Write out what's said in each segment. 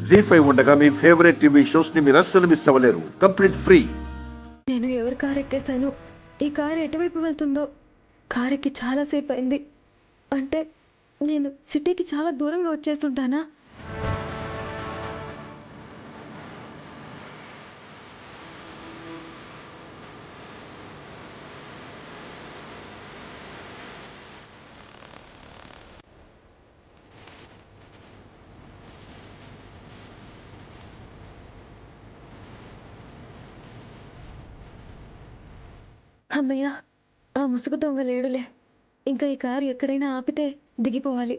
జీ5 ఉండగా మీ favourite TV shows ని మీరు అస్సలు మిస్ అవ్వలేరు. Complete free. నేను ఎవరి కారు ఎక్కేశాను? ఈ కారు ఎటువైపు వెళ్తుందో? కారు ఎక్కి చాలాసేపు అయింది. అంటే నేను సిటీకి చాలా దూరంగా వచ్చేస్తుంటానా? అమ్మయ్య, ఆ ముసుగు దొంగ లేడులే. ఇంకా ఈ కారు ఎక్కడైనా ఆపితే దిగిపోవాలి.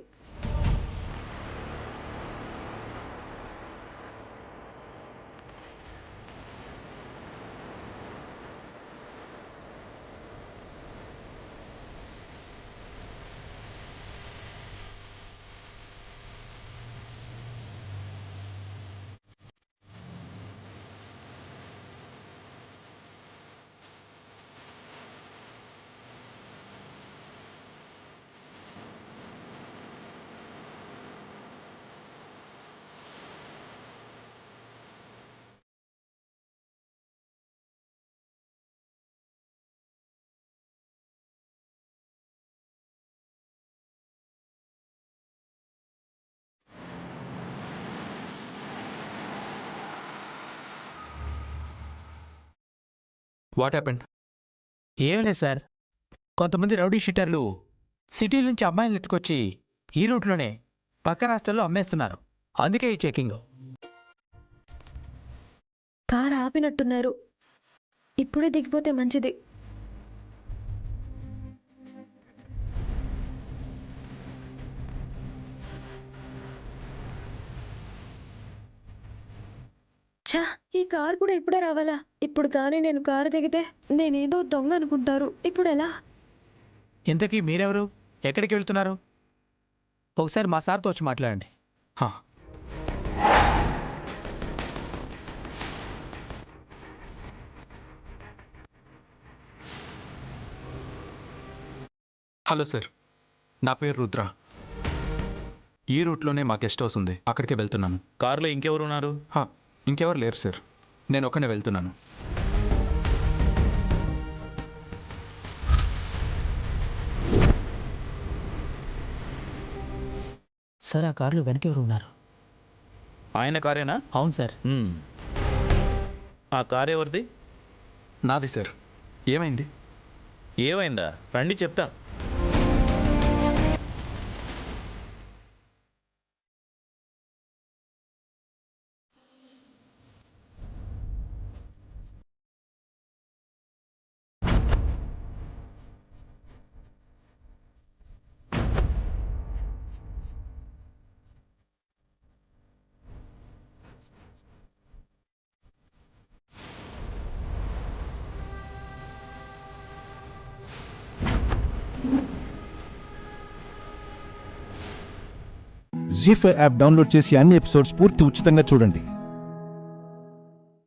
What happened? ఏం లేదు సార్, కొంతమంది రౌడీ షీటర్లు సిటీ నుంచి అమ్మాయిలను ఎత్తుకొచ్చి ఈ రూట్లోనే పక్క రాష్ట్రాల్లో అమ్మేస్తున్నారు. అందుకే ఈ చెకింగ్. కారు ఆపినట్టున్నారు. ఇప్పుడే దిగిపోతే మంచిది. ఛా, ఈ కారు కూడా ఇప్పుడే రావాలా? ఇప్పుడు కానీ నేను కారు దిగితే నేనేదో దొంగ అనుకుంటారు. ఇప్పుడు ఎలా? ఇంతకీ మీరెవరు, ఎక్కడికి వెళ్తున్నారు? ఒకసారి మా సార్తో వచ్చి మాట్లాడండి. హలో సార్, నా పేరు రుద్ర. ఈ రూట్లోనే మా గెస్ట్ హౌస్ ఉంది, అక్కడికే వెళ్తున్నాను. కారులో ఇంకెవరు ఉన్నారు? ఇంకెవరు లేరు సార్, నేను ఒక్కనే వెళ్తున్నాను. సార్, ఆ కారులో వెనక ఎవరు ఉన్నారు? ఆయన కారేనా? అవును సార్. ఆ కారు ఎవరిది? నాది సార్. ఏమైంది? ఏమైందా? రండి చెప్తా. జీ5 యాప్ డౌన్లోడ్ చేసి అన్ని ఎపిసోడ్స్ పూర్తి ఉచితంగా చూడండి.